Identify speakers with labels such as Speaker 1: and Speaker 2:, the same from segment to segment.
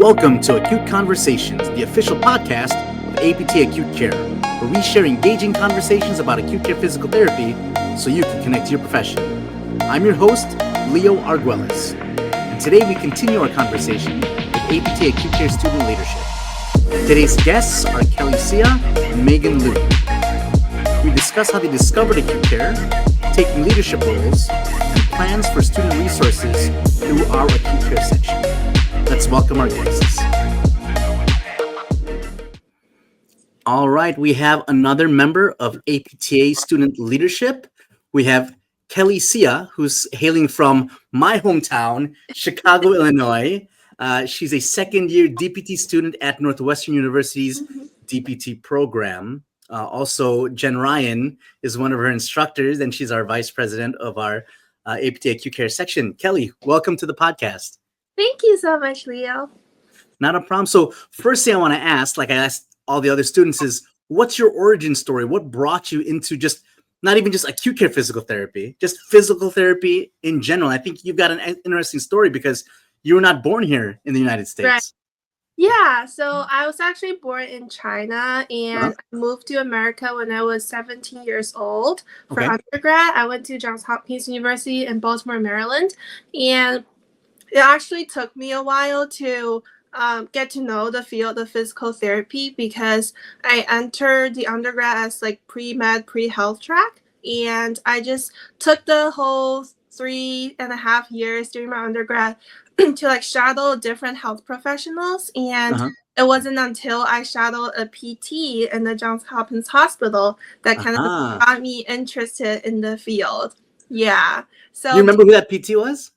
Speaker 1: Welcome to Acute Conversations, the official podcast of APT Acute Care, where we share engaging conversations about acute care physical therapy so you can connect to your profession. I'm your host, Leo Arguelles, and today we continue our conversation with APT Acute Care student leadership. Today's guests are Kelly Sia and Magon Liu. We discuss how they discovered acute care, taking leadership roles, and plans for student resources through our acute care section. Let's welcome our guests. All right, we have another member of APTA student leadership. We have Kelly Sia, who's hailing from my hometown, Chicago, Illinois. She's a second-year DPT student at Northwestern University's DPT program. Also, Jen Ryan is one of her instructors, and she's our vice president of our APTA Acute Care section. Kelly, welcome to the podcast.
Speaker 2: Thank you so much, Leo.
Speaker 1: Not a problem. So first thing I want to ask, like I asked all the other students, is what's your origin story? What brought you into just not even just acute care physical therapy, just physical therapy in general? I think you've got an interesting story because you were not born here in the United States.
Speaker 2: Right. Yeah, so I was actually born in China and I moved to America when I was 17 years old for undergrad. I went to Johns Hopkins University in Baltimore, Maryland, and it actually took me a while to get to know the field of physical therapy because I entered the undergrad as like pre-med, pre-health track, and I just took the whole 3.5 years during my undergrad to like shadow different health professionals, and it wasn't until I shadowed a PT in the Johns Hopkins Hospital that kind of got me interested in the field. Yeah. So
Speaker 1: you remember who that PT was?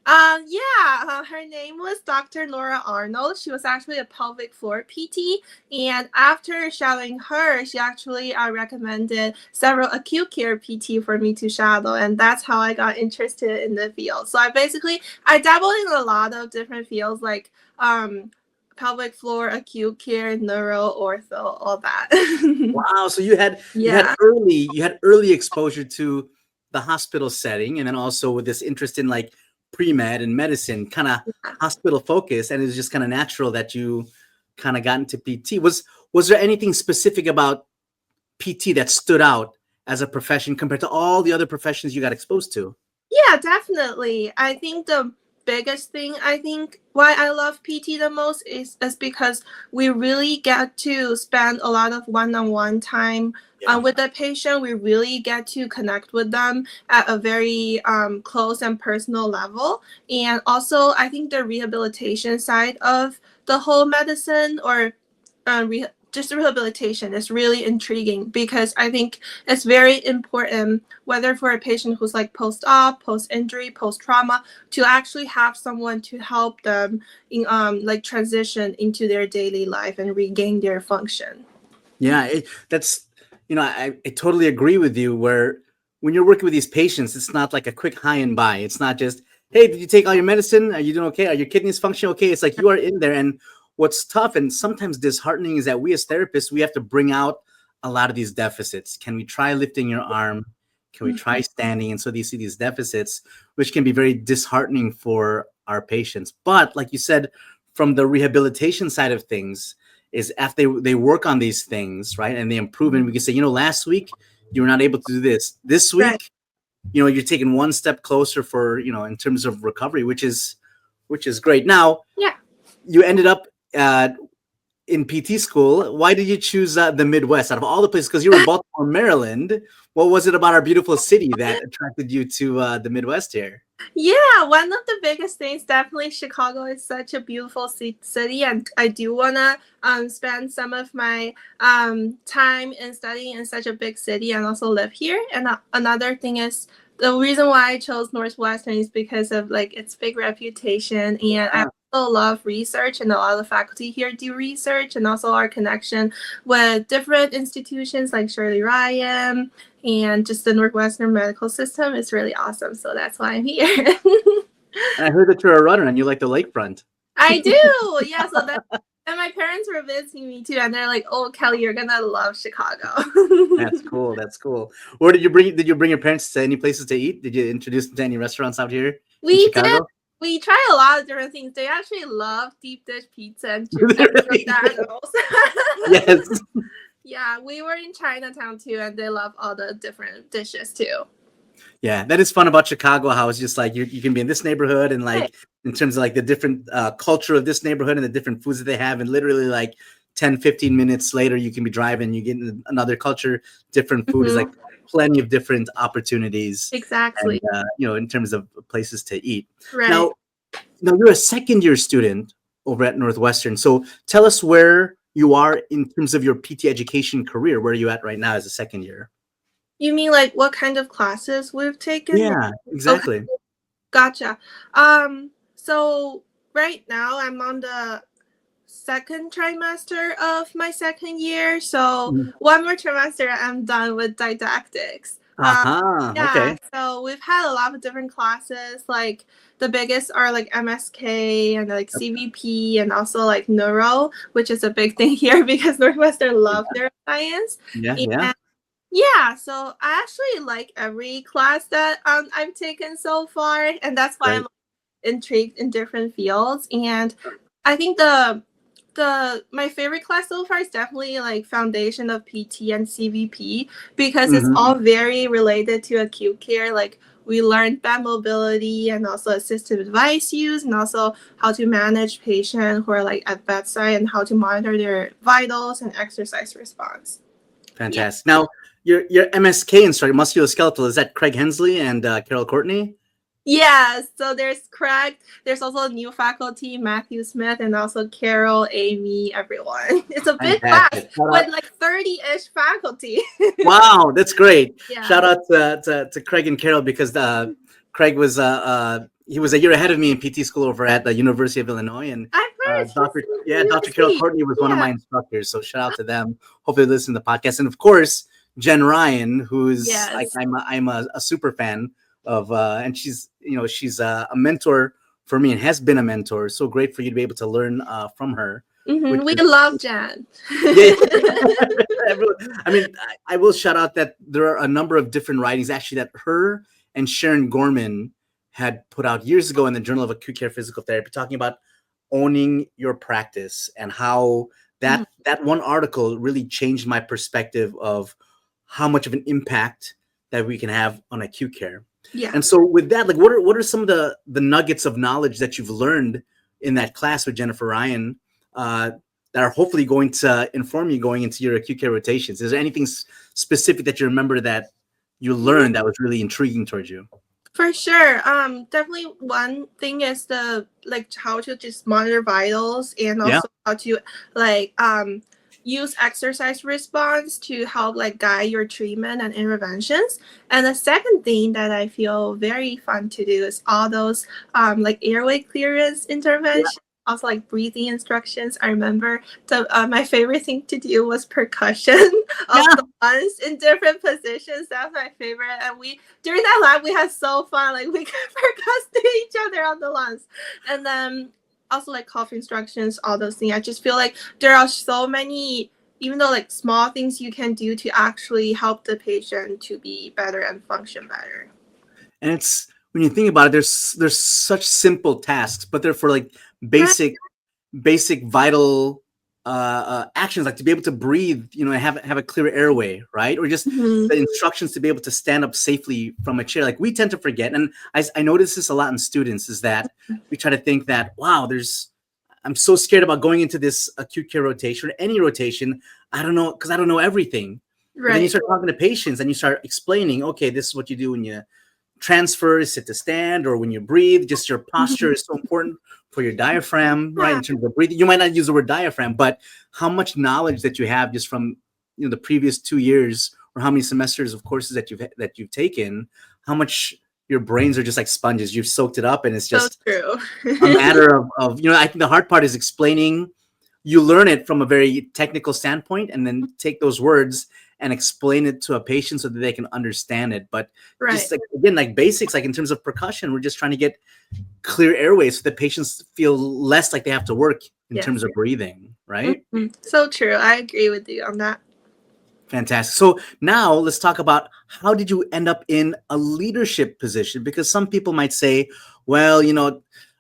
Speaker 2: Her name was Dr. Laura Arnold. She was actually a pelvic floor PT, and after shadowing her, she actually recommended several acute care PT for me to shadow, and that's how I got interested in the field. So I dabbled in a lot of different fields like pelvic floor, acute care, neuro, ortho, all that.
Speaker 1: Wow! So you had early exposure to the hospital setting, and then also with this interest in like pre-med and medicine, kind of hospital focus, and it was just kind of natural that you kind of got into PT. Was there anything specific about PT that stood out as a profession compared to all the other professions you got exposed to?
Speaker 2: Yeah, definitely. I think the biggest thing, why I love PT the most is because we really get to spend a lot of one-on-one time with the patient. We really get to connect with them at a very close and personal level. And also, I think the rehabilitation side of the whole medicine or just the rehabilitation is really intriguing because I think it's very important, whether for a patient who's like post-op, post-injury, post-trauma, to actually have someone to help them in like transition into their daily life and regain their function.
Speaker 1: Yeah, I totally agree with you, where when you're working with these patients, it's not like a quick high and by. It's not just, hey, did you take all your medicine? Are you doing okay? Are your kidneys functioning okay? It's like you are in there, and what's tough and sometimes disheartening is that we as therapists, we have to bring out a lot of these deficits. Can we try lifting your arm? Can we try standing? And so you see these deficits, which can be very disheartening for our patients. But like you said, from the rehabilitation side of things, is after they work on these things, right, and they improve, and we can say, last week you were not able to do this. This week, you're taking one step closer for, in terms of recovery, which is great. Now, you ended up in PT school. Why did you choose the Midwest out of all the places? Because you were in Baltimore, Maryland. What was it about our beautiful city that attracted you to the Midwest here?
Speaker 2: Yeah, one of the biggest things, definitely Chicago is such a beautiful city, and I do want to spend some of my time in studying in such a big city and also live here. And another thing is, the reason why I chose Northwestern is because of like its big reputation, and I also love research, and a lot of the faculty here do research, and also our connection with different institutions like Shirley Ryan and just the Northwestern medical system is really awesome. So that's why I'm here.
Speaker 1: And I heard that you're a runner and you like the lakefront.
Speaker 2: I do. Yeah. And my parents were visiting me too, and they're like, "Oh, Kelly, you're gonna love Chicago."
Speaker 1: That's cool. That's cool. Where did you bring your parents to any places to eat? Did you introduce them to any restaurants out here in Chicago?
Speaker 2: Did. we try a lot of different things. They actually love deep dish pizza and McDonald's.
Speaker 1: Yes.
Speaker 2: Yeah, we were in Chinatown too, and they love all the different dishes too.
Speaker 1: Yeah, that is fun about Chicago. How it's just like you can be in this neighborhood and
Speaker 2: Right.
Speaker 1: like in terms of like the different culture of this neighborhood and the different foods that they have, and literally like 10, 15 minutes later, you can be driving, you get in another culture, different food. Is like plenty of different opportunities.
Speaker 2: Exactly.
Speaker 1: And, in terms of places to eat.
Speaker 2: Right.
Speaker 1: Now, you're a second year student over at Northwestern. So tell us where you are in terms of your PT education career. Where are you at right now as a second year?
Speaker 2: You mean like what kind of classes we've taken?
Speaker 1: Yeah, exactly.
Speaker 2: Okay. Gotcha. So right now I'm on the second trimester of my second year. So one more trimester, I'm done with didactics. Yeah,
Speaker 1: Okay.
Speaker 2: so we've had a lot of different classes. Like the biggest are like MSK and like CVP and also like neuro, which is a big thing here because Northwestern love neuroscience.
Speaker 1: Yeah.
Speaker 2: Yeah, so I actually like every class that I've taken so far, and that's why I'm intrigued in different fields. And I think my favorite class so far is definitely like foundation of PT and CVP because it's all very related to acute care. Like we learned bed mobility and also assistive device use and also how to manage patients who are like at bedside and how to monitor their vitals and exercise response.
Speaker 1: Fantastic. Now, your MSK instructor, musculoskeletal, is that Craig Hensley and Carol Courtney?
Speaker 2: Yes, so there's Craig, there's also new faculty, Matthew Smith, and also Carol, Amy, everyone. It's a big class with like 30-ish faculty.
Speaker 1: Wow, that's great.
Speaker 2: Yeah.
Speaker 1: Shout out to Craig and Carol because Craig was he was a year ahead of me in PT school over at the University of Illinois, and Dr. Carol Courtney was one of my instructors. So shout out to them. Hopefully, they listen to the podcast, and of course Jen Ryan, who's like I'm a super fan of, and she's she's a mentor for me and has been a mentor. So great for you to be able to learn from her.
Speaker 2: We love Jen.
Speaker 1: I mean, I will shout out that there are a number of different writings actually that her and Sharon Gorman had put out years ago in the Journal of Acute Care Physical Therapy, talking about owning your practice and how that one article really changed my perspective of how much of an impact that we can have on acute care.
Speaker 2: Yeah.
Speaker 1: And so with that, like, what are some of the nuggets of knowledge that you've learned in that class with Jennifer Ryan that are hopefully going to inform you going into your acute care rotations? Is there anything specific that you remember that you learned that was really intriguing towards you?
Speaker 2: For sure. Definitely one thing is how to just monitor vitals and also how to use exercise response to help guide your treatment and interventions. And the second thing that I feel very fun to do is all those airway clearance interventions. Also breathing instructions. I remember my favorite thing to do was percussion of the lungs in different positions. That was my favorite. And during that lab we had so fun. We could percuss to each other on the lungs. And then also cough instructions, all those things. I just feel like there are so many, even though small things you can do to actually help the patient to be better and function better.
Speaker 1: And it's, when you think about it, there's such simple tasks, but they're for basic vital actions, to be able to breathe, and have a clear airway, right? Or just the instructions to be able to stand up safely from a chair. We tend to forget, and I notice this a lot in students, is that we try to think that, wow, I'm so scared about going into this acute care rotation or any rotation. I don't know, because I don't know everything. Right. But then you start talking to patients and you start explaining, okay, this is what you do when you transfer, sit to stand, or when you breathe. Just your posture is so important for your diaphragm, right? In terms of breathing, you might not use the word diaphragm, but how much knowledge that you have just from the previous 2 years, or how many semesters of courses that you've taken, how much your brains are just like sponges. You've soaked it up, and it's just
Speaker 2: so true.
Speaker 1: a matter of I think the hard part is explaining. You learn it from a very technical standpoint, and then take those words and explain it to a patient so that they can understand it. But just again, basics, in terms of percussion, we're just trying to get clear airways so that patients feel less like they have to work in terms of breathing, right?
Speaker 2: So true. I agree with you on that.
Speaker 1: Fantastic. So now let's talk about, how did you end up in a leadership position? Because some people might say, well,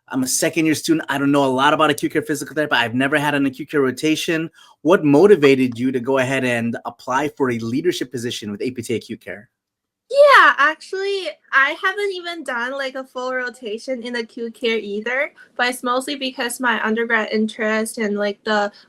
Speaker 1: I'm a second year student. I don't know a lot about acute care physical therapy. I've never had an acute care rotation. What motivated you to go ahead and apply for a leadership position with APT Acute Care?
Speaker 2: Yeah, actually, I haven't even done like a full rotation in acute care either, but it's mostly because my undergrad interest and like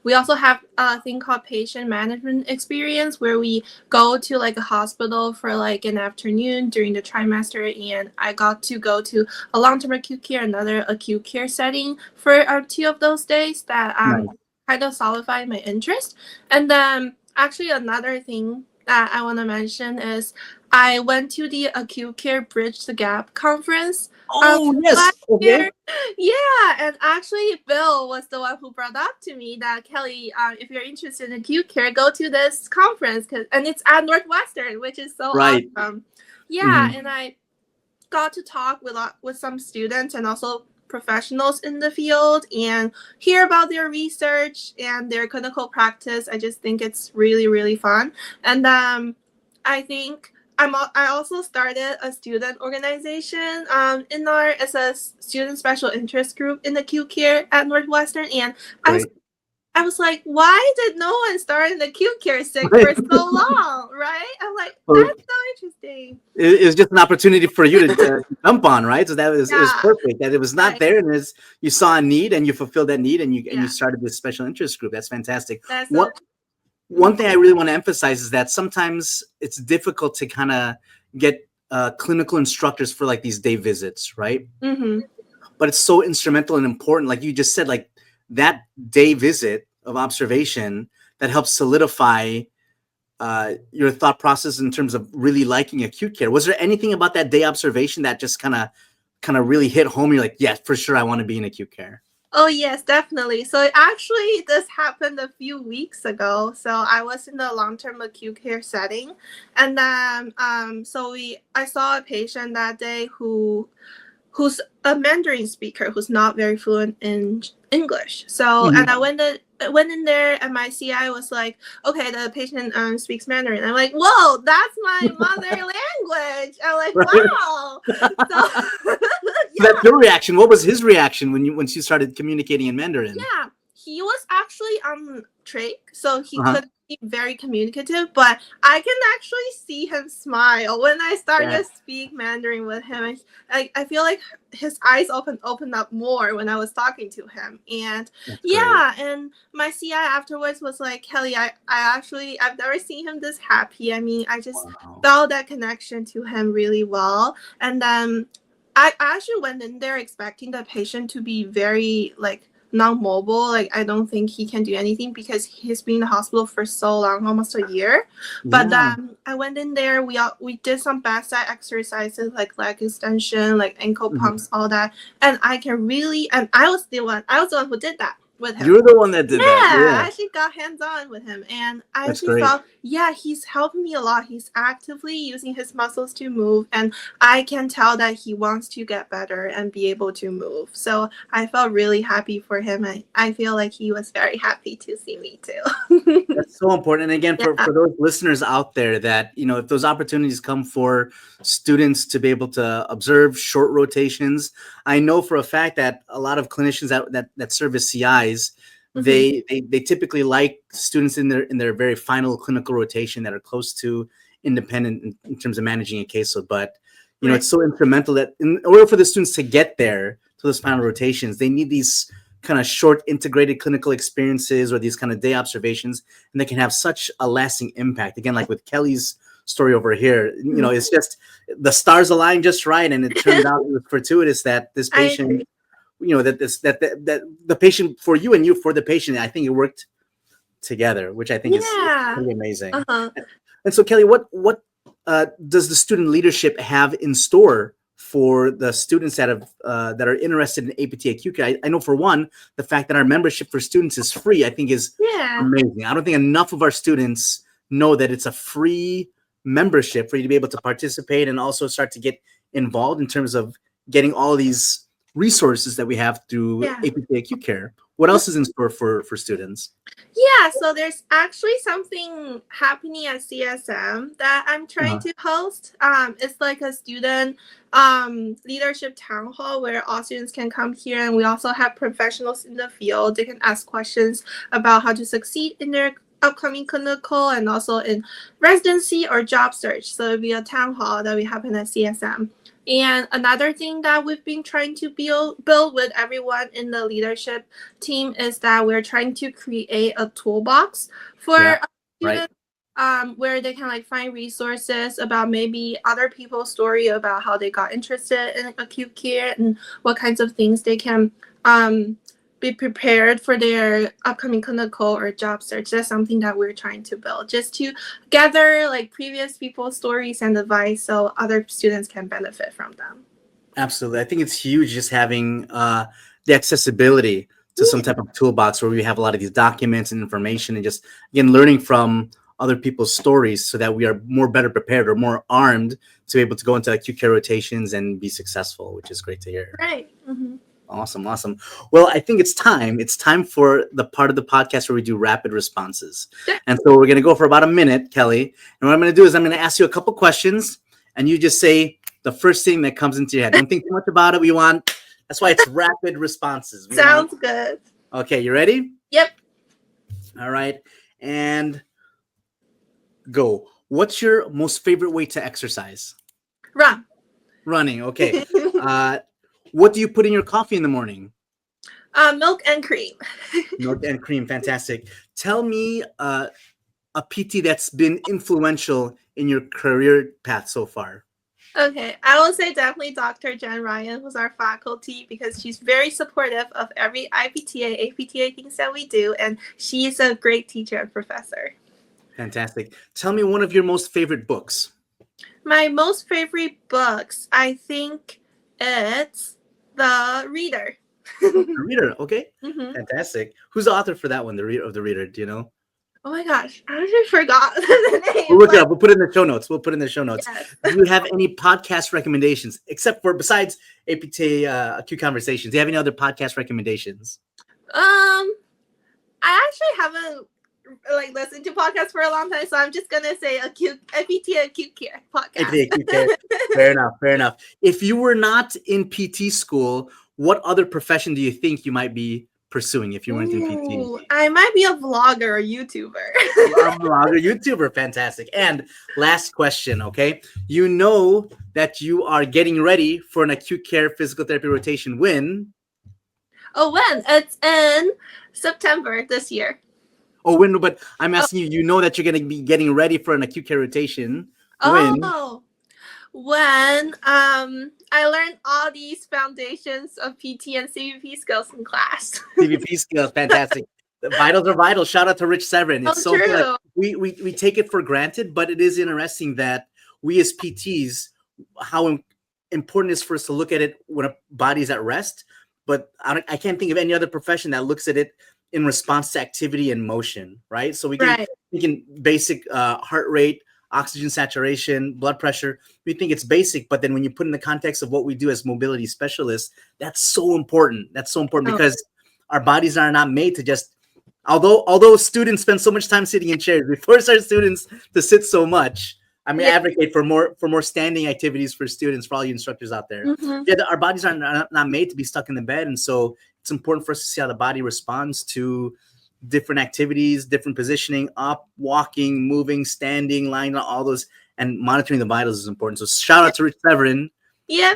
Speaker 2: we also have a thing called patient management experience where we go to like a hospital for like an afternoon during the trimester, and I got to go to a long-term acute care, another acute care setting for 2 of those days that
Speaker 1: Nice.
Speaker 2: kind of solidified my interest. And then actually another thing that I want to mention is I went to the Acute Care Bridge the Gap conference
Speaker 1: Oh, yes.
Speaker 2: last
Speaker 1: Okay.
Speaker 2: year. Yeah, and actually Bill was the one who brought up to me that Kelly, if you're interested in acute care, go to this conference, and it's at Northwestern, which is so
Speaker 1: Right.
Speaker 2: awesome. Yeah,
Speaker 1: Mhm.
Speaker 2: and I got to talk with some students and also professionals in the field and hear about their research and their clinical practice. I just think it's really, really fun. And I think I also started a student organization as a student special interest group in acute care at Northwestern, and
Speaker 1: Great.
Speaker 2: I was like, why did no one start in acute care sick
Speaker 1: Right.
Speaker 2: for so long, right? I'm like,
Speaker 1: So
Speaker 2: that's so interesting.
Speaker 1: it was just an opportunity for you to jump on, right? So that was it was
Speaker 2: Yeah,
Speaker 1: perfect. That it was not
Speaker 2: right.
Speaker 1: there, and you saw a need, and you fulfilled that need, and you
Speaker 2: Yeah.
Speaker 1: started this special interest group. That's fantastic.
Speaker 2: That's
Speaker 1: One thing I really want to emphasize is that sometimes it's difficult to kind of get clinical instructors for like these day visits, right?
Speaker 2: Mm-hmm.
Speaker 1: But it's so instrumental and important. Like you just said, like that day visit of observation that helps solidify your thought process in terms of really liking acute care. Was there anything about that day observation that just kind of really hit home? You're like, yeah, for sure, I want to be in acute care.
Speaker 2: Oh yes, definitely. So actually this happened a few weeks ago. So I was in the long-term acute care setting, and then I saw a patient that day who's a Mandarin speaker who's not very fluent in English. So and I went in there, and my CI was like, okay, the patient speaks Mandarin. I'm like, whoa, that's my mother language. I'm like,
Speaker 1: Right.
Speaker 2: wow. So
Speaker 1: So that's your reaction. What was his reaction when you started communicating in Mandarin?
Speaker 2: yeah, he was actually trach, so he
Speaker 1: Uh-huh.
Speaker 2: could be very communicative, but I can actually see him smile when I started
Speaker 1: Yeah.
Speaker 2: to speak Mandarin with him. I feel like his eyes opened up more when I was talking to him. And
Speaker 1: That's
Speaker 2: yeah, and my CI afterwards was like, Kelly, I've never seen him this happy. I mean, I just
Speaker 1: Wow.
Speaker 2: felt that connection to him really well. And then I actually went in there expecting the patient to be very like non-mobile. Like I don't think he can do anything because he's been in the hospital for so long, almost a year. But
Speaker 1: Yeah.
Speaker 2: I went in there. We did some backside exercises like leg extension, like ankle pumps, all that. And I can really. And I was the one who did that with him.
Speaker 1: You're the one that did that.
Speaker 2: Yeah,
Speaker 1: Yeah.
Speaker 2: I actually got hands-on with him, and I
Speaker 1: That's
Speaker 2: actually
Speaker 1: great.
Speaker 2: felt, yeah, he's helping me a lot. He's actively using his muscles to move, and I can tell that he wants to get better and be able to move. So I felt really happy for him. I feel like he was very happy to see me too.
Speaker 1: That's so important. And again,
Speaker 2: Yeah.
Speaker 1: for those listeners out there that, if those opportunities come for students to be able to observe short rotations, I know for a fact that a lot of clinicians that serve as CIs, they typically like students in their very final clinical rotation that are close to independent in terms of managing a caseload. But, it's so instrumental that in order for the students to get there to those final rotations, they need these kind of short integrated clinical experiences or these kind of day observations, and they can have such a lasting impact. Again, like with Kelly's story over here, it's just the stars aligned just right, and it turned out it was fortuitous that this patient, that the patient for you and you for the patient, I think it worked together, which I think is pretty amazing. And so, Kelly, what does the student leadership have in store for the students that are interested in APT Acute Care? I know for one, the fact that our membership for students is free, I think is amazing. I don't think enough of our students know that it's a free membership for you to be able to participate and also start to get involved in terms of getting all these resources that we have through
Speaker 2: Yeah.
Speaker 1: APTA Acute Care. What else is in store for students?
Speaker 2: Yeah, so there's actually something happening at CSM that I'm trying to host. It's like a student leadership town hall where all students can come here, and we also have professionals in the field. They can ask questions about how to succeed in their upcoming clinical and also in residency or job search. So it'll be a town hall that we happen at CSM. And another thing that we've been trying to build with everyone in the leadership team is that we're trying to create a toolbox for students, where they can like find resources about maybe other people's story about how they got interested in acute care and what kinds of things they can be prepared for their upcoming clinical or job search. That's something that we're trying to build, just to gather like previous people's stories and advice so other students can benefit from them.
Speaker 1: Absolutely. I think it's huge just having the accessibility to some type of toolbox where we have a lot of these documents and information, and just, again, learning from other people's stories so that we are better prepared or more armed to be able to go into acute care rotations and be successful, which is great to hear.
Speaker 2: Right. Mm-hmm.
Speaker 1: Awesome. Well, I think it's time for the part of the podcast where we do rapid responses. And so we're going to go for about a minute, Kelly. And what I'm going to do is I'm going to ask you a couple questions, and you just say the first thing that comes into your head. Don't think too much about it. That's why it's rapid responses.
Speaker 2: Sounds good.
Speaker 1: Okay, you ready?
Speaker 2: Yep.
Speaker 1: All right. And go. What's your most favorite way to exercise? Running. Okay. What do you put in your coffee in the morning?
Speaker 2: Milk and cream.
Speaker 1: Milk and cream. Fantastic. Tell me a PT that's been influential in your career path so far.
Speaker 2: Okay, I will say definitely Dr. Jen Ryan was our faculty, because she's very supportive of every IPTA, APTA things that we do, and she's a great teacher and professor.
Speaker 1: Fantastic. Tell me one of your most favorite books.
Speaker 2: My most favorite books, I think it's The Reader.
Speaker 1: The Reader, okay.
Speaker 2: Mm-hmm.
Speaker 1: Fantastic. Who's the author for that one, The Reader, do you know?
Speaker 2: Oh my gosh, I actually forgot the name.
Speaker 1: We'll look it up. We'll put it in the show notes.
Speaker 2: Yes.
Speaker 1: Do you have any podcast recommendations, besides APTA Acute Conversations? Do you have any other podcast recommendations?
Speaker 2: I actually haven't listened to podcasts for a long time, so I'm just gonna say APTA Acute Care podcast.
Speaker 1: APTA Acute Care. Fair enough. If you were not in PT school, what other profession do you think you might be pursuing if you weren't in PT?
Speaker 2: I might be a vlogger or YouTuber.
Speaker 1: A vlogger, YouTuber, fantastic. And last question, okay? You know that you are getting ready for an acute care physical therapy rotation when?
Speaker 2: Oh, when? It's in September this year.
Speaker 1: Oh, when? But I'm asking you, you know that you're going to be getting ready for an acute care rotation when?
Speaker 2: Oh, when I learned all these foundations of PT and CVP skills in class.
Speaker 1: CVP skills, fantastic. The vitals are vital. Shout out to Rich Severin. It's so
Speaker 2: true.
Speaker 1: good. We take it for granted, but it is interesting that we as PTs, how important it is for us to look at it when a body's at rest. But I can't think of any other profession that looks at it in response to activity and motion, right? So we can basic heart rate, oxygen saturation, blood pressure. We think it's basic, but then when you put in the context of what we do as mobility specialists, that's so important. Because our bodies are not made to just, although students spend so much time sitting in chairs, we force our students to sit so much. I advocate for more standing activities for students, for all you instructors out there.
Speaker 2: Mm-hmm.
Speaker 1: Yeah, our bodies are not made to be stuck in the bed, and so it's important for us to see how the body responds to different activities, different positioning, up, walking, moving, standing, lying, all those, and monitoring the vitals is important. So shout out to Rich Severin.
Speaker 2: Yeah.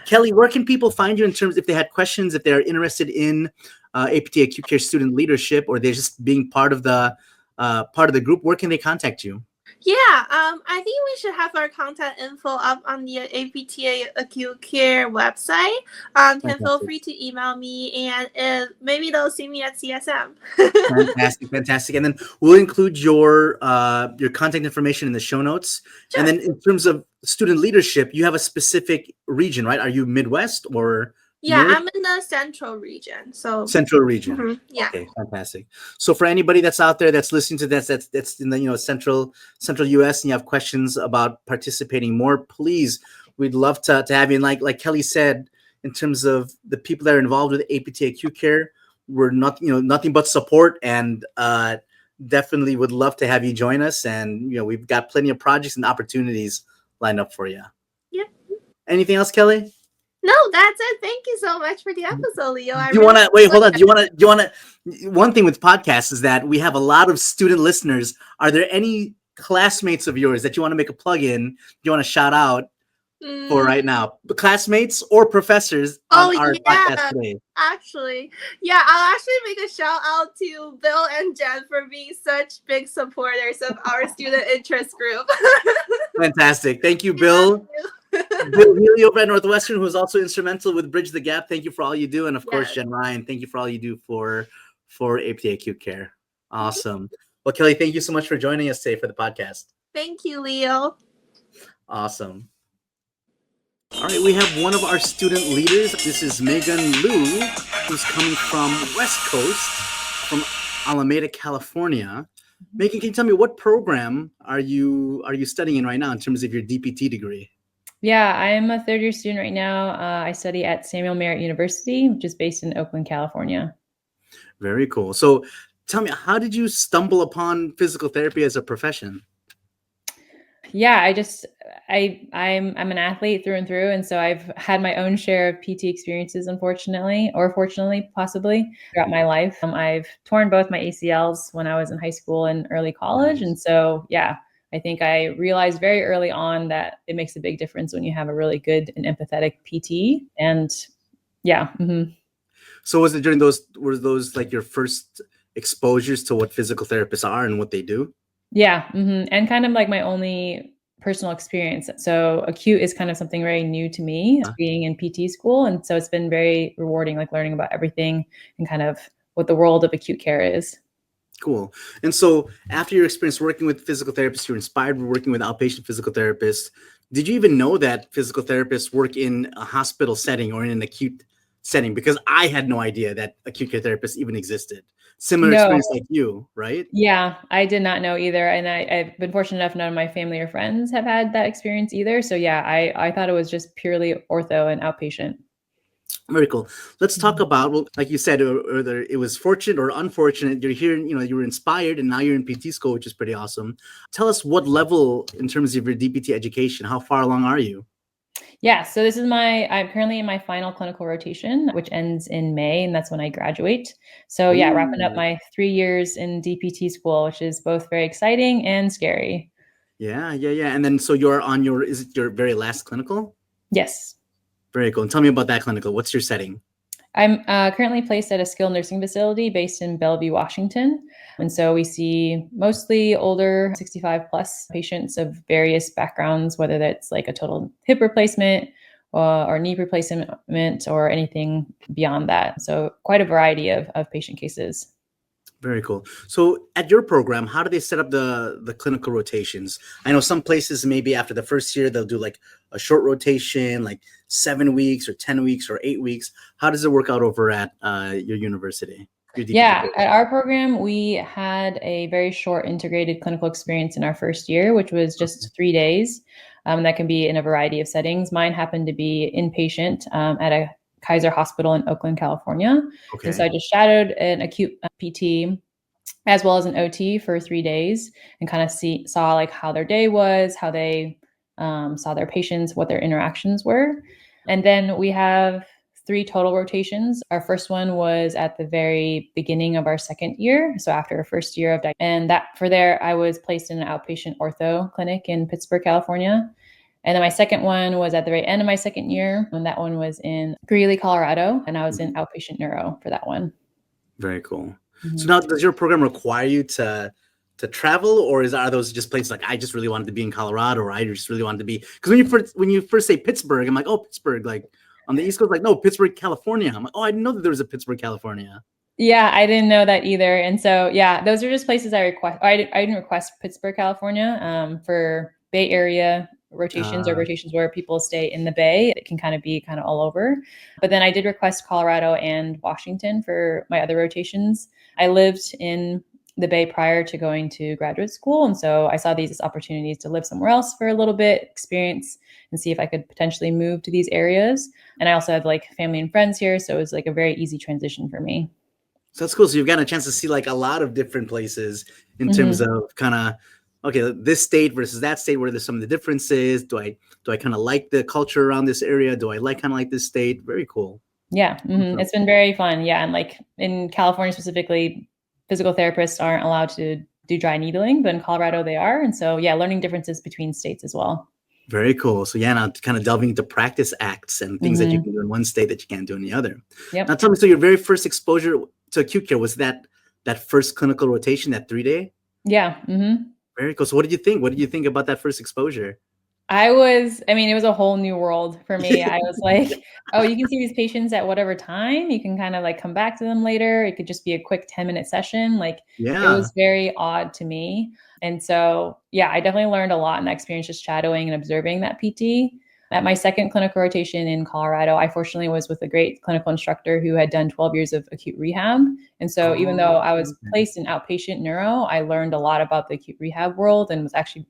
Speaker 1: Kelly, where can people find you in terms, if they had questions, if they're interested in APTA Acute Care student leadership, or they're just being part of the group, where can they contact you?
Speaker 2: Yeah, I think we should have our contact info up on the APTA Acute Care website. Can feel free to email me, and maybe they'll see me at CSM.
Speaker 1: Fantastic. And then we'll include your contact information in the show notes. Sure. And then in terms of student leadership, you have a specific region, right? Are you Midwest or?
Speaker 2: Yeah,
Speaker 1: North?
Speaker 2: I'm in the central region. So
Speaker 1: central region.
Speaker 2: Mm-hmm, yeah.
Speaker 1: Okay, fantastic. So for anybody that's out there that's listening to this, that's in the central US, and you have questions about participating more, please, we'd love to have you. And like Kelly said, in terms of the people that are involved with APT acute care. We're not, nothing but support, and definitely would love to have you join us. And we've got plenty of projects and opportunities lined up for you.
Speaker 2: Yep.
Speaker 1: Anything else, Kelly?
Speaker 2: No, that's it. Thank you so much for the episode, Leo.
Speaker 1: You want to wait? Hold on. Do you want to? One thing with podcasts is that we have a lot of student listeners. Are there any classmates of yours that you want to make a plug in? You want to shout out for right now? Classmates or professors on our podcast today?
Speaker 2: Actually, I'll actually make a shout out to Bill and Jen for being such big supporters of our student interest group.
Speaker 1: Fantastic. Thank you, Bill. Bill Healy over at Northwestern, who is also instrumental with Bridge the Gap. Thank you for all you do. And of course, Jen Ryan, thank you for all you do for APT Acute Care. Awesome. Well, Kelly, thank you so much for joining us today for the podcast.
Speaker 2: Thank you, Leo.
Speaker 1: Awesome. All right, we have one of our student leaders. This is Magon Liu, who's coming from West Coast, from Alameda, California. Magon, can you tell me what program are you studying in right now in terms of your DPT degree?
Speaker 3: Yeah, I am a third-year student right now. I study at Samuel Merritt University, which is based in Oakland, California.
Speaker 1: Very cool. So tell me, how did you stumble upon physical therapy as a profession?
Speaker 3: Yeah, I'm an athlete through and through. And so I've had my own share of PT experiences, unfortunately, or fortunately, possibly, throughout my life. I've torn both my ACLs when I was in high school and early college. And so, I think I realized very early on that it makes a big difference when you have a really good and empathetic PT. And
Speaker 1: So was it were those like your first exposures to what physical therapists are and what they do?
Speaker 3: Yeah. And kind of like my only personal experience. So acute is kind of something very new to me, being in PT school. And so it's been very rewarding, like learning about everything and kind of what the world of acute care is.
Speaker 1: Cool. And so after your experience working with physical therapists, you're inspired with working with outpatient physical therapists. Did you even know that physical therapists work in a hospital setting or in an acute setting? Because I had no idea that acute care therapists even existed. Similar experience like you, right?
Speaker 3: Yeah, I did not know either. And I've been fortunate enough, none of my family or friends have had that experience either. So I thought it was just purely ortho and outpatient.
Speaker 1: Very cool. Let's talk about, well, like you said, whether it was fortunate or unfortunate, you're here, you were inspired and now you're in PT school, which is pretty awesome. Tell us what level in terms of your DPT education, how far along are you?
Speaker 3: Yeah, so I'm currently in my final clinical rotation, which ends in May, and that's when I graduate. So wrapping up my 3 years in DPT school, which is both very exciting and scary.
Speaker 1: Yeah. And then, so is it your very last clinical?
Speaker 3: Yes.
Speaker 1: Very cool. And tell me about that clinical. What's your setting?
Speaker 3: I'm currently placed at a skilled nursing facility based in Bellevue, Washington. And so we see mostly older 65 plus patients of various backgrounds, whether that's like a total hip replacement or knee replacement or anything beyond that. So quite a variety of patient cases.
Speaker 1: Very cool. So at your program, how do they set up the clinical rotations? I know some places maybe after the first year, they'll do like a short rotation, like 7 weeks or 10 weeks or 8 weeks. How does it work out over at your university?
Speaker 3: At our program, we had a very short integrated clinical experience in our first year, which was just 3 days. That can be in a variety of settings. Mine happened to be inpatient at a Kaiser Hospital in Oakland, California. Okay. And so I just shadowed an acute PT as well as an OT for 3 days and kind of saw like how their day was, how they saw their patients, what their interactions were. And then we have 3 total rotations. Our first one was at the very beginning of our second year. So after our first year of and I was placed in an outpatient ortho clinic in Pittsburgh, California. And then my second one was at the very end of my second year, and that one was in Greeley, Colorado, and I was in outpatient neuro for that one.
Speaker 1: Very cool. Mm-hmm. So now, does your program require you to travel, or are those just places like I just really wanted to be in Colorado, or I just really wanted to be? Because when you first say Pittsburgh, I'm like, oh, Pittsburgh, like on the East Coast, like no, Pittsburgh, California. I'm like, oh, I didn't know that there was a Pittsburgh, California.
Speaker 3: Yeah, I didn't know that either. And so, those are just places I request. I didn't request Pittsburgh, California for Bay Area rotations or rotations where people stay in the Bay. It can kind of be all over. But then I did request Colorado and Washington for my other rotations. I lived in the Bay prior to going to graduate school. And so I saw these as opportunities to live somewhere else for a little bit, experience, and see if I could potentially move to these areas. And I also had like family and friends here. So it was like a very easy transition for me.
Speaker 1: So that's cool. So you've gotten a chance to see like a lot of different places in terms of kind of, okay, this state versus that state, where there's some of the differences. Do I kind of like the culture around this area? Do I kind of like this state? Very cool.
Speaker 3: Yeah. It's been very fun. Yeah. And like in California specifically, physical therapists aren't allowed to do dry needling, but in Colorado they are. And so, yeah, learning differences between states as well.
Speaker 1: Very cool. So yeah, now kind of delving into practice acts and things that you can do in one state that you can't do in the other.
Speaker 3: Yep.
Speaker 1: Now tell me, so your very first exposure to acute care, was that first clinical rotation, that 3-day?
Speaker 3: Yeah.
Speaker 1: Very cool. So what did you think? What did you think about that first exposure?
Speaker 3: It was a whole new world for me. I was like, oh, you can see these patients at whatever time. You can kind of like come back to them later. It could just be a quick 10-minute session. Like It was very odd to me. And so, yeah, I definitely learned a lot in that experience, just shadowing and observing that PT. At my second clinical rotation in Colorado, I fortunately was with a great clinical instructor who had done 12 years of acute rehab. And so even though I was placed in outpatient neuro, I learned a lot about the acute rehab world and was actually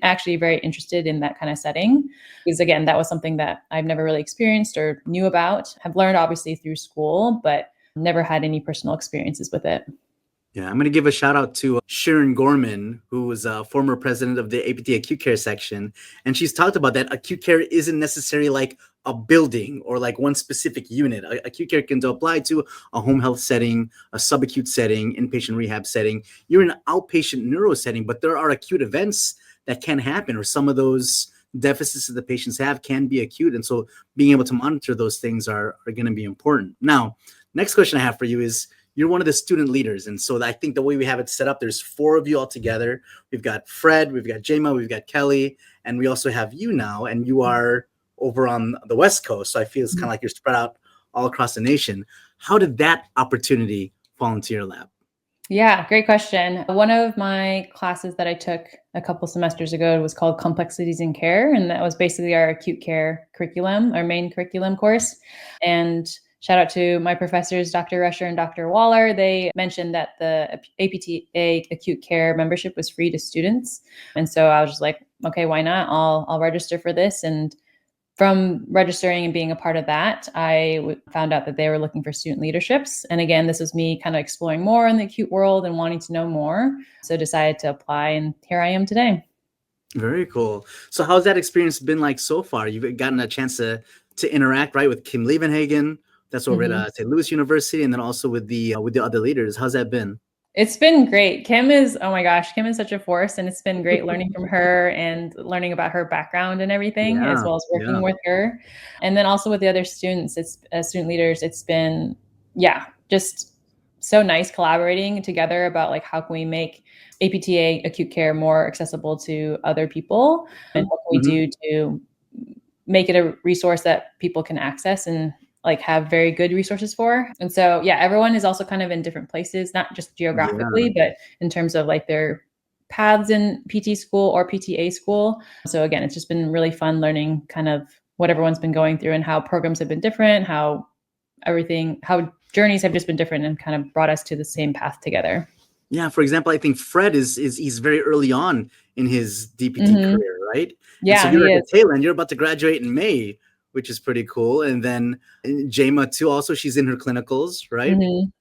Speaker 3: actually very interested in that kind of setting. Because again, that was something that I've never really experienced or knew about. Have learned obviously through school, but never had any personal experiences with it.
Speaker 1: Yeah, I'm going to give a shout out to Sharon Gorman, who was a former president of the APT acute care section. And she's talked about that acute care isn't necessarily like a building or like one specific unit. Acute care can apply to a home health setting, a subacute setting, inpatient rehab setting. You're in an outpatient neuro setting, but there are acute events that can happen, or some of those deficits that the patients have can be acute. And so being able to monitor those things are going to be important. Now, next question I have for you is, you're one of the student leaders. And so I think the way we have it set up, there's 4 of you all together. We've got Fred, we've got Jema, we've got Kelly, and we also have you now, and you are over on the West Coast. So I feel it's kind of like you're spread out all across the nation. How did that opportunity fall into your lap?
Speaker 3: Yeah, great question. One of my classes that I took a couple semesters ago was called Complexities in Care. And that was basically our acute care curriculum, our main curriculum course. And shout out to my professors, Dr. Rusher and Dr. Waller. They mentioned that the APTA acute care membership was free to students. And so I was just like, okay, why not? I'll register for this. And from registering and being a part of that, I found out that they were looking for student leaderships. And again, this was me kind of exploring more in the acute world and wanting to know more. So decided to apply, and here I am today.
Speaker 1: Very cool. So how's that experience been like so far? You've gotten a chance to interact, right, with Kim Levenhagen. That's over at St. Louis University, and then also with the other leaders. How's that been?
Speaker 3: It's been great. Kim is such a force, and it's been great learning from her and learning about her background and everything, as well as working with her. And then also with the other students, student leaders, it's been, just so nice collaborating together about like, how can we make APTA acute care more accessible to other people, and what can we do to make it a resource that people can access and like have very good resources for. And so, everyone is also kind of in different places, not just geographically, but in terms of like their paths in PT school or PTA school. So again, it's just been really fun learning kind of what everyone's been going through and how programs have been different, how journeys have just been different and kind of brought us to the same path together.
Speaker 1: Yeah. For example, I think Fred he's very early on in his DPT career, right?
Speaker 3: Yeah.
Speaker 1: And so you're at the tail end. You're about to graduate in May, which is pretty cool. And then Jema too, also she's in her clinicals, right?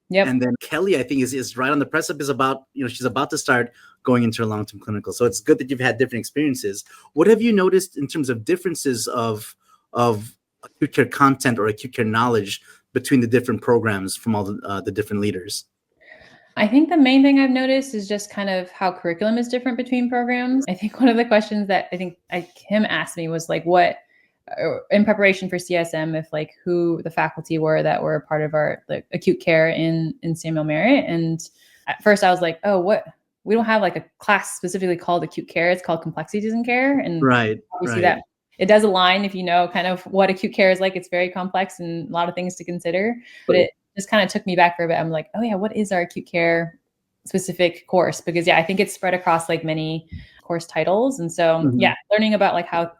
Speaker 3: Yep.
Speaker 1: And then Kelly, I think is right on the precipice about, she's about to start going into her long-term clinical. So it's good that you've had different experiences. What have you noticed in terms of differences of acute care content or acute care knowledge between the different programs from all the different leaders?
Speaker 3: I think the main thing I've noticed is just kind of how curriculum is different between programs. I think one of the questions that Kim asked me was like, what, in preparation for CSM, if like who the faculty were that were a part of our like acute care in Samuel Merritt. And at first I was like, oh, what? We don't have like a class specifically called acute care. It's called complexities in care. And obviously that it does align if you know kind of what acute care is like. It's very complex and a lot of things to consider, but it just kind of took me back for a bit. I'm like, oh yeah, what is our acute care specific course? Because I think it's spread across like many course titles. And so learning about like how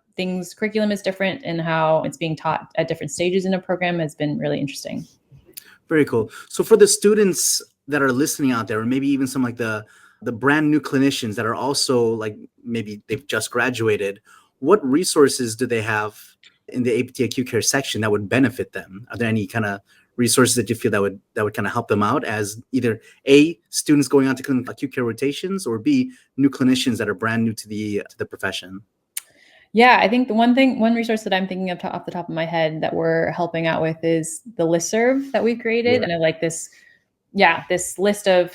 Speaker 3: curriculum is different and how it's being taught at different stages in a program has been really interesting.
Speaker 1: Very cool. So for the students that are listening out there, or maybe even some like the brand new clinicians that are also like maybe they've just graduated, what resources do they have in the APT acute care section that would benefit them? Are there any kind of resources that you feel that would kind of help them out as either A, students going on to clinical acute care rotations, or B, new clinicians that are brand new to the profession?
Speaker 3: Yeah, I think the one resource that I'm thinking of off the top of my head that we're helping out with is the listserv that we've created. And I like this list of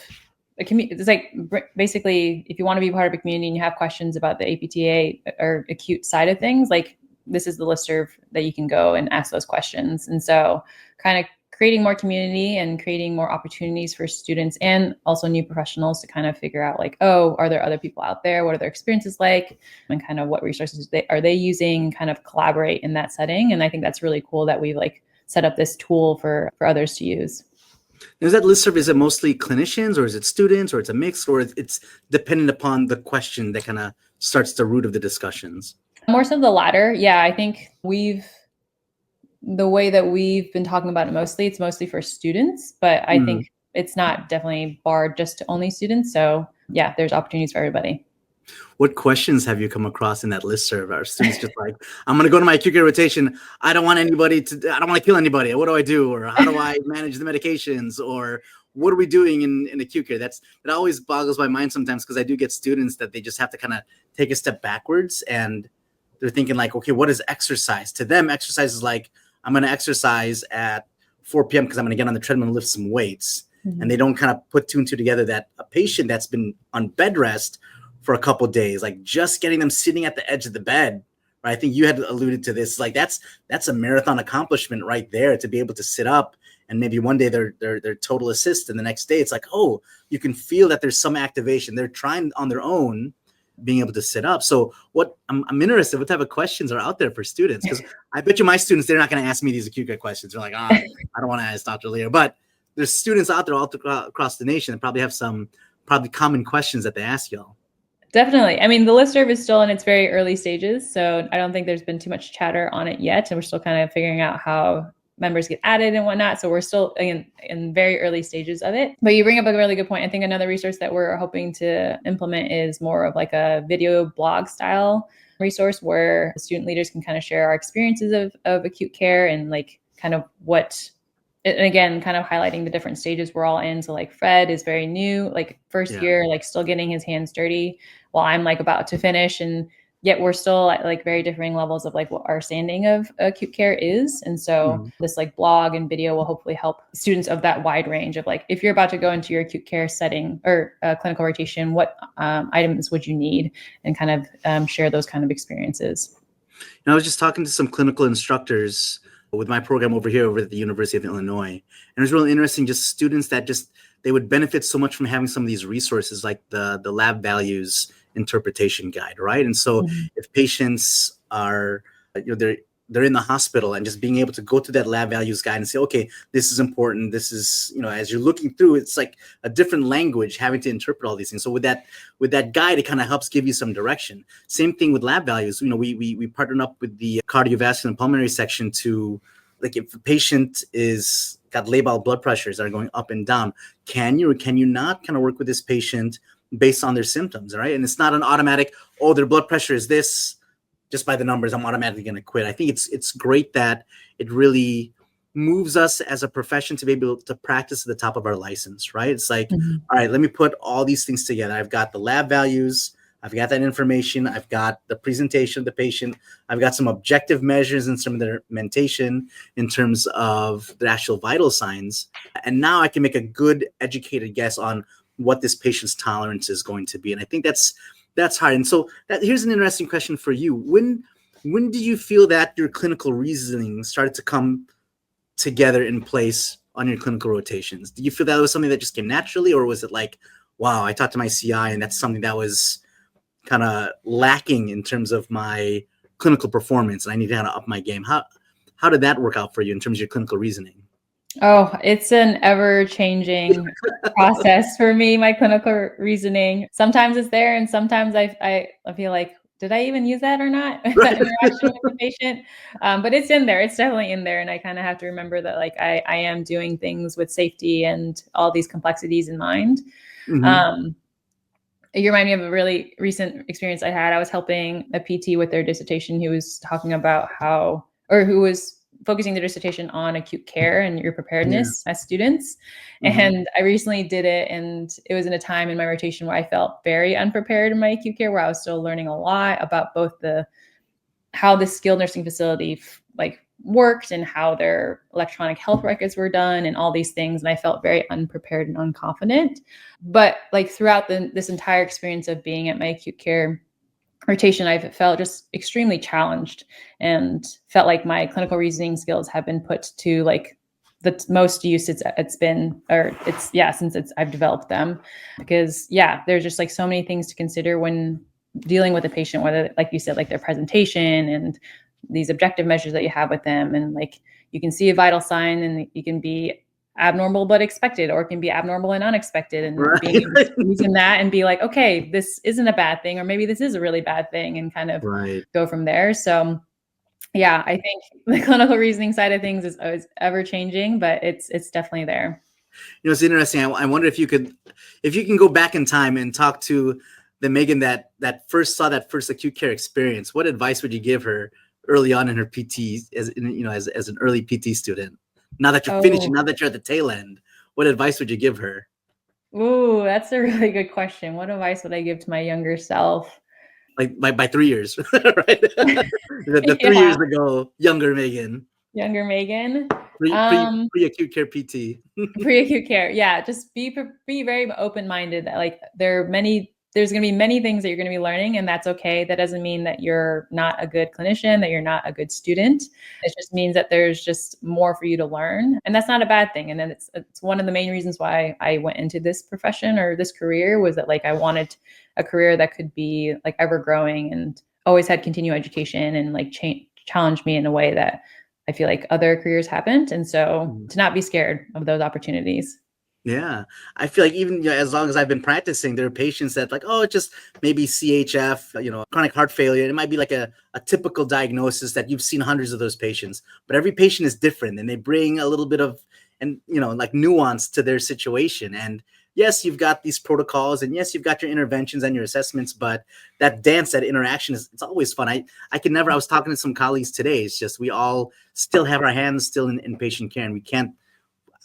Speaker 3: it's like basically if you want to be part of a community and you have questions about the APTA or acute side of things, like this is the listserv that you can go and ask those questions. And so kind of creating more community and creating more opportunities for students and also new professionals to kind of figure out like, oh, are there other people out there? What are their experiences like? And kind of what resources are they using, kind of collaborate in that setting. And I think that's really cool that we've like set up this tool for others to use.
Speaker 1: Is that listserv, is it mostly clinicians or is it students or it's a mix or it's dependent upon the question that kind of starts the root of the discussions?
Speaker 3: More so the latter. Yeah, I think the way that we've been talking about it it's mostly for students, but I think it's not definitely barred just to only students. So yeah, there's opportunities for everybody.
Speaker 1: What questions have you come across in that listserv? Are students just like, I'm going to go to my acute care rotation. I don't want to kill anybody. What do I do? Or how do I manage the medications? Or what are we doing in acute care? It always boggles my mind sometimes because I do get students that they just have to kind of take a step backwards and they're thinking like, okay, what is exercise? To them, exercise is like, I'm going to exercise at 4 p.m. because I'm going to get on the treadmill and lift some weights. Mm-hmm. And they don't kind of put two and two together that a patient that's been on bed rest for a couple of days, like just getting them sitting at the edge of the bed, right? I think you had alluded to this. Like that's a marathon accomplishment right there to be able to sit up and maybe one day they're total assist and the next day it's like, oh, you can feel that there's some activation. They're trying on their own being able to sit up. So what I'm interested, what type of questions are out there for students? Because I bet you my students, they're not going to ask me these acute care questions. They're like, I don't want to ask Dr. Liu. But there's students out there all across the nation that probably have some common questions that they ask y'all.
Speaker 3: Definitely. I mean, the listserv is still in its very early stages, so I don't think there's been too much chatter on it yet. And we're still kind of figuring out how members get added and whatnot. So we're still in very early stages of it. But you bring up a really good point. I think another resource that we're hoping to implement is more of like a video blog style resource where student leaders can kind of share our experiences of acute care and like kind of and again, kind of highlighting the different stages we're all in. So like Fred is very new, like first year, like still getting his hands dirty while I'm like about to finish. And yet we're still at like very differing levels of like what our standing of acute care is. And so this like blog and video will hopefully help students of that wide range of like, if you're about to go into your acute care setting or clinical rotation, what items would you need, and kind of share those kind of experiences.
Speaker 1: I was just talking to some clinical instructors with my program over at the University of Illinois. And it was really interesting, just students that they would benefit so much from having some of these resources like the lab values interpretation guide, right? And so if patients are, they're in the hospital and just being able to go through that lab values guide and say, okay, this is important. This is, as you're looking through, it's like a different language having to interpret all these things. So with that guide, it kind of helps give you some direction. Same thing with lab values. We partnered up with the cardiovascular and pulmonary section to, like, if a patient is got labile blood pressures that are going up and down, can you or can you not kind of work with this patient based on their symptoms, right? And it's not an automatic, oh, their blood pressure is this, just by the numbers, I'm automatically going to quit. I think it's great that it really moves us as a profession to be able to practice at the top of our license, right? It's like, all right, let me put all these things together. I've got the lab values, I've got that information, I've got the presentation of the patient, I've got some objective measures and some of their mentation in terms of the actual vital signs. And now I can make a good educated guess on what this patient's tolerance is going to be. And I think that's hard. And so here's an interesting question for you. When did you feel that your clinical reasoning started to come together in place on your clinical rotations? Did you feel that was something that just came naturally, or was it like, wow, I talked to my CI and that's something that was kind of lacking in terms of my clinical performance and I need to kind of up my game? How did that work out for you in terms of your clinical reasoning?
Speaker 3: Oh, it's an ever-changing process for me, my clinical reasoning. Sometimes it's there and sometimes I feel like did I even use that or not? That interaction with the patient. But it's in there. It's definitely in there. And I kind of have to remember that like I am doing things with safety and all these complexities in mind.
Speaker 1: Mm-hmm.
Speaker 3: You remind me of a really recent experience I had. I was helping a PT with their dissertation who was talking about who was focusing their dissertation on acute care and your preparedness as students.
Speaker 1: Mm-hmm.
Speaker 3: And I recently did it, and it was in a time in my rotation where I felt very unprepared in my acute care, where I was still learning a lot about both how the skilled nursing facility worked and how their electronic health records were done and all these things. And I felt very unprepared and unconfident. But like throughout this entire experience of being at my acute care rotation, I felt just extremely challenged and felt like my clinical reasoning skills have been put to like the most use I've developed them, because there's just like so many things to consider when dealing with a patient, whether, like you said, like their presentation and these objective measures that you have with them. And like, you can see a vital sign and you can be abnormal but expected, or it can be abnormal and unexpected, and being able to using that and be like, okay, this isn't a bad thing, or maybe this is a really bad thing, and kind of go from there. So I think the clinical reasoning side of things is ever changing, but it's definitely there.
Speaker 1: It's interesting. I wonder if you can go back in time and talk to the Magon that first saw that first acute care experience. What advice would you give her early on in her PT as an early PT student? Now that you're finishing, now that you're at the tail end, what advice would you give her?
Speaker 3: Ooh, that's a really good question. What advice would I give to my younger self?
Speaker 1: Like by 3 years, right? the 3 years ago, younger Magon.
Speaker 3: Younger Magon.
Speaker 1: Pre-acute care PT.
Speaker 3: Pre-acute care. Yeah. Just be very open-minded. Like there's going to be many things that you're going to be learning, and that's okay. That doesn't mean that you're not a good clinician, that you're not a good student. It just means that there's just more for you to learn, and that's not a bad thing. And then it's one of the main reasons why I went into this profession or this career, was that like I wanted a career that could be like ever growing and always had continuing education and like challenge me in a way that I feel like other careers haven't. And so to not be scared of those opportunities.
Speaker 1: Yeah, I feel like even as long as I've been practicing, there are patients that like, it's just maybe CHF, chronic heart failure. It might be like a typical diagnosis that you've seen hundreds of those patients, but every patient is different and they bring a little bit of, like nuance to their situation. And yes, you've got these protocols, and yes, you've got your interventions and your assessments, but that dance, that interaction it's always fun. I was talking to some colleagues today. It's just, we all still have our hands still in patient care, and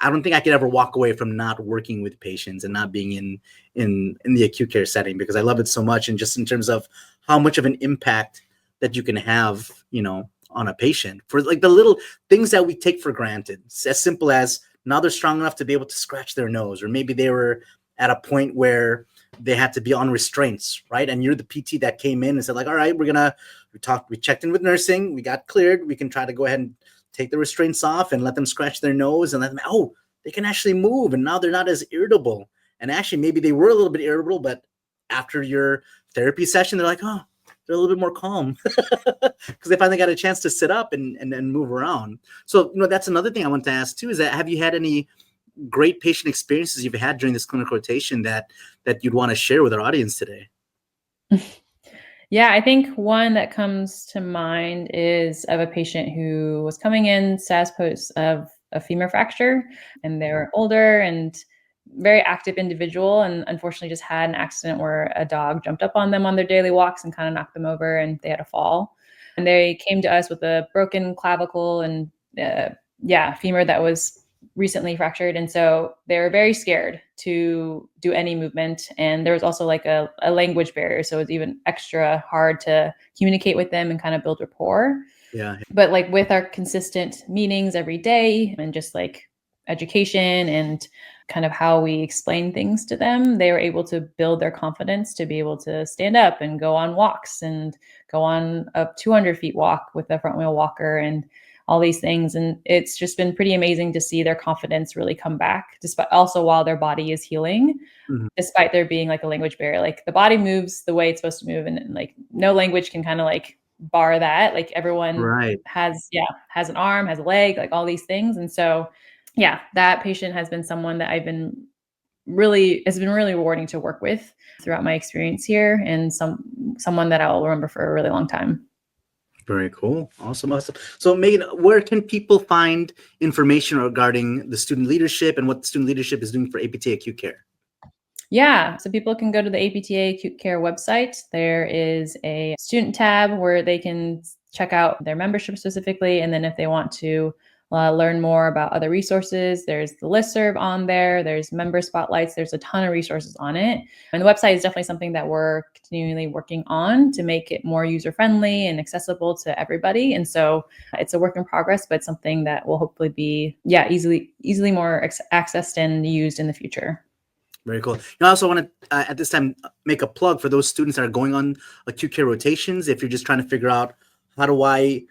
Speaker 1: I don't think I could ever walk away from not working with patients and not being in the acute care setting, because I love it so much. And just in terms of how much of an impact that you can have, on a patient, for like the little things that we take for granted. It's as simple as now they're strong enough to be able to scratch their nose, or maybe they were at a point where they had to be on restraints, right? And you're the PT that came in and said like, all right, we checked in with nursing, we got cleared, we can try to go ahead and take the restraints off and let them scratch their nose, and let them, they can actually move, and now they're not as irritable. And actually, maybe they were a little bit irritable, but after your therapy session, they're like, they're a little bit more calm because they finally got a chance to sit up and move around. So, that's another thing I want to ask too, is that have you had any great patient experiences you've had during this clinical rotation that you'd want to share with our audience today?
Speaker 3: Yeah, I think one that comes to mind is of a patient who was coming in SAS post of a femur fracture, and they were older and very active individual, and unfortunately just had an accident where a dog jumped up on them on their daily walks and kind of knocked them over, and they had a fall. And they came to us with a broken clavicle and femur that was recently fractured. And so they were very scared to do any movement. And there was also like a language barrier. So it was even extra hard to communicate with them and kind of build rapport.
Speaker 1: Yeah.
Speaker 3: But like with our consistent meetings every day and just like education and kind of how we explain things to them, they were able to build their confidence to be able to stand up and go on walks and go on a 200 feet walk with a front wheel walker and all these things. And it's just been pretty amazing to see their confidence really come back, despite also while their body is healing, despite there being like a language barrier. Like the body moves the way it's supposed to move, and like no language can kind of like bar that. Like everyone has an arm, has a leg, like all these things. And so, that patient has been someone that I've been it's been really rewarding to work with throughout my experience here, and someone that I'll remember for a really long time.
Speaker 1: Very cool. Awesome. So Megan, where can people find information regarding the student leadership and what student leadership is doing for APTA Acute Care?
Speaker 3: Yeah, so people can go to the APTA Acute Care website. There is a student tab where they can check out their membership specifically. And then if they want to learn more about other resources, there's the listserv on there. There's member spotlights. There's a ton of resources on it. And the website is definitely something that we're continually working on to make it more user-friendly and accessible to everybody. And so it's a work in progress, but something that will hopefully be, easily more accessed and used in the future.
Speaker 1: Very cool. I also want to, at this time, make a plug for those students that are going on acute care rotations. If you're just trying to figure out how do I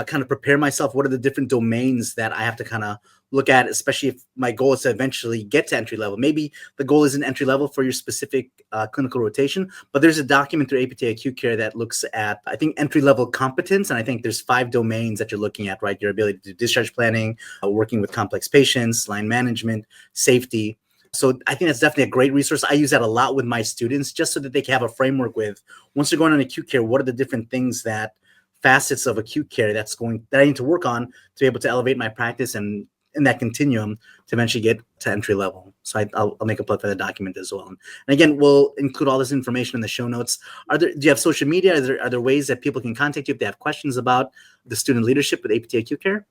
Speaker 1: kind of prepare myself, what are the different domains that I have to kind of look at, especially if my goal is to eventually get to entry level. Maybe the goal isn't entry level for your specific clinical rotation, but there's a document through APTA Acute Care that looks at, I think, entry level competence. And I think there's 5 domains that you're looking at, right? Your ability to do discharge planning, working with complex patients, line management, safety. So I think that's definitely a great resource. I use that a lot with my students just so that they can have a framework with, once they're going on acute care, what are the different things that facets of acute care that I need to work on to be able to elevate my practice and in that continuum to eventually get to entry level. So I'll make a plug for the document as well. And again, we'll include all this information in the show notes. Do you have social media? Are there ways that people can contact you if they have questions about the student leadership with APTA Acute Care?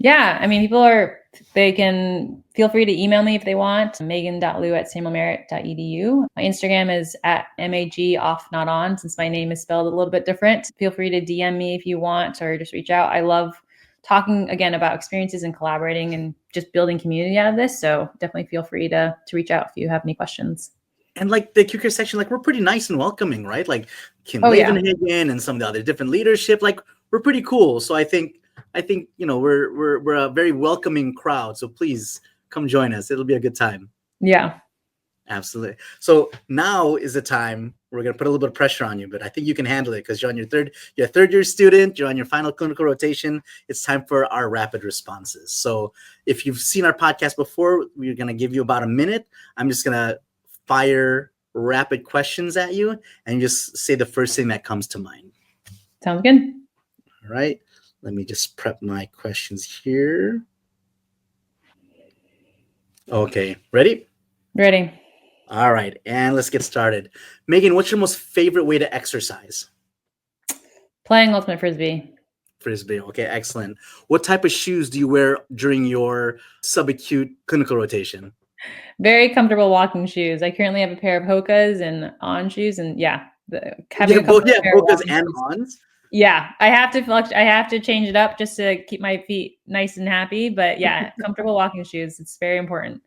Speaker 3: Yeah, I mean, they can feel free to email me if they want, magon.liu@samuelmerritt.edu. My Instagram is @mag_off_not_on, since my name is spelled a little bit different. Feel free to DM me if you want, or just reach out. I love talking, again, about experiences and collaborating and just building community out of this. So definitely feel free to reach out if you have any questions.
Speaker 1: And like the acute care section, like we're pretty nice and welcoming, right? Like Kim Lavenhagen and some of the other different leadership, like we're pretty cool. So I think we're a very welcoming crowd. So please come join us. It'll be a good time.
Speaker 3: Yeah,
Speaker 1: absolutely. So now is the time we're going to put a little bit of pressure on you, but I think you can handle it because you're a third year student. You're on your final clinical rotation. It's time for our rapid responses. So if you've seen our podcast before, we're going to give you about a minute. I'm just going to fire rapid questions at you and just say the first thing that comes to mind.
Speaker 3: Sounds good.
Speaker 1: All right. Let me just prep my questions here. Okay, ready?
Speaker 3: Ready.
Speaker 1: All right, and let's get started. Megan, what's your most favorite way to exercise?
Speaker 3: Playing ultimate frisbee.
Speaker 1: Frisbee, okay, excellent. What type of shoes do you wear during your subacute clinical rotation?
Speaker 3: Very comfortable walking shoes. I currently have a pair of Hoka's and On shoes, and
Speaker 1: Hoka's and Ons.
Speaker 3: Yeah, I have to change it up just to keep my feet nice and happy. But yeah, comfortable walking shoes. It's very important.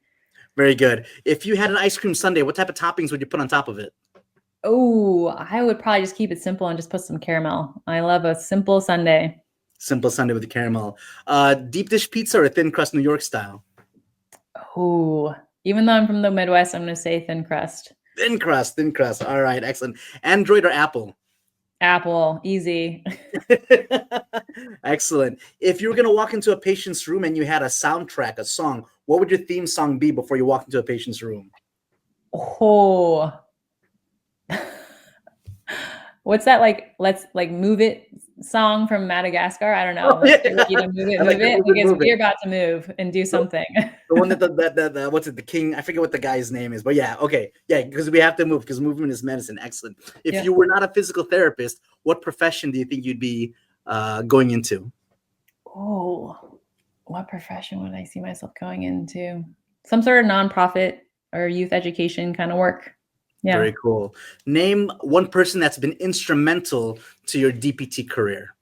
Speaker 1: Very good. If you had an ice cream sundae, what type of toppings would you put on top of it?
Speaker 3: Oh, I would probably just keep it simple and just put some caramel. I love a simple sundae.
Speaker 1: Simple sundae with the caramel. Deep dish pizza or thin crust New York style?
Speaker 3: Oh, even though I'm from the Midwest, I'm going to say thin crust.
Speaker 1: Thin crust. All right, excellent. Android or Apple?
Speaker 3: Apple, easy.
Speaker 1: Excellent. If you were going to walk into a patient's room and you had a soundtrack, a song, what would your theme song be before you walk into a patient's room?
Speaker 3: Oh, what's that like? Let's move it song from Madagascar. I don't know.
Speaker 1: Oh, yeah.
Speaker 3: Move it because we're about to move and do something.
Speaker 1: The one that what's it? The king. I forget what the guy's name is, but yeah, okay, yeah, because we have to move because movement is medicine. Excellent. If you were not a physical therapist, what profession do you think you'd be going into?
Speaker 3: Oh, what profession would I see myself going into? Some sort of nonprofit or youth education kind of work. Yeah.
Speaker 1: Very cool. Name one person that's been instrumental to your DPT career.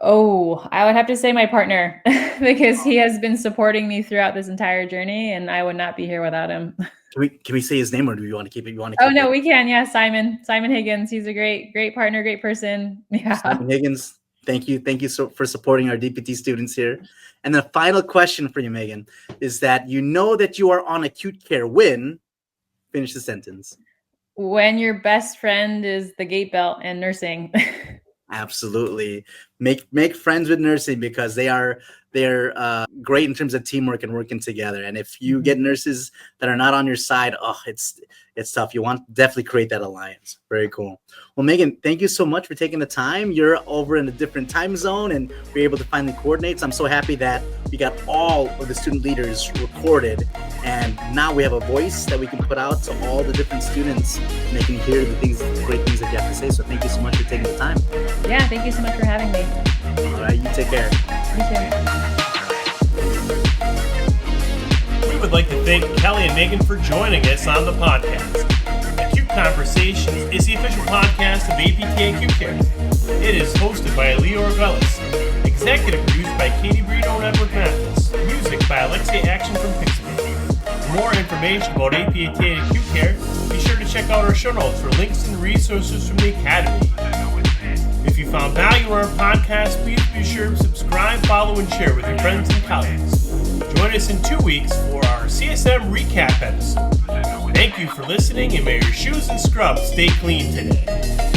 Speaker 3: Oh, I would have to say my partner because he has been supporting me throughout this entire journey and I would not be here without him.
Speaker 1: Can we say his name or do you want to keep it?
Speaker 3: No, we can. Yeah. Simon Higgins. He's a great partner, great person. Yeah.
Speaker 1: Simon Higgins. Thank you for supporting our DPT students here. And the final question for you, Megan, is that you know that you are on acute care when, finish the sentence.
Speaker 3: When your best friend is the gait belt and nursing.
Speaker 1: Absolutely. make friends with nursing, because they're great in terms of teamwork and working together. And if you get nurses that are not on your side, it's tough. You want to definitely create that alliance. Very cool. Well, Megan, thank you so much for taking the time. You're over in a different time zone and we're able to finally coordinate. So I'm so happy that we got all of the student leaders recorded, and now we have a voice that we can put out to all the different students, and they can hear the great things that you have to say. So thank you so much for taking the time.
Speaker 3: Yeah, thank you so much for having me.
Speaker 1: All right, you take care.
Speaker 3: You too.
Speaker 4: We would like to thank Kelly and Megan for joining us on the podcast. Acute Conversations is the official podcast of APTA Acute Care. It is hosted by Leo Orvelis, executive produced by Katie Brito and Edward Mathis, music by Alexia Action from Pittsburgh. For more information about APTA Acute Care, be sure to check out our show notes for links and resources from the Academy. If you found value in our podcast, please be sure to subscribe, follow, and share with your friends and colleagues. Join us in 2 weeks for our CSM recap episode. Thank you for listening, and may your shoes and scrubs stay clean today.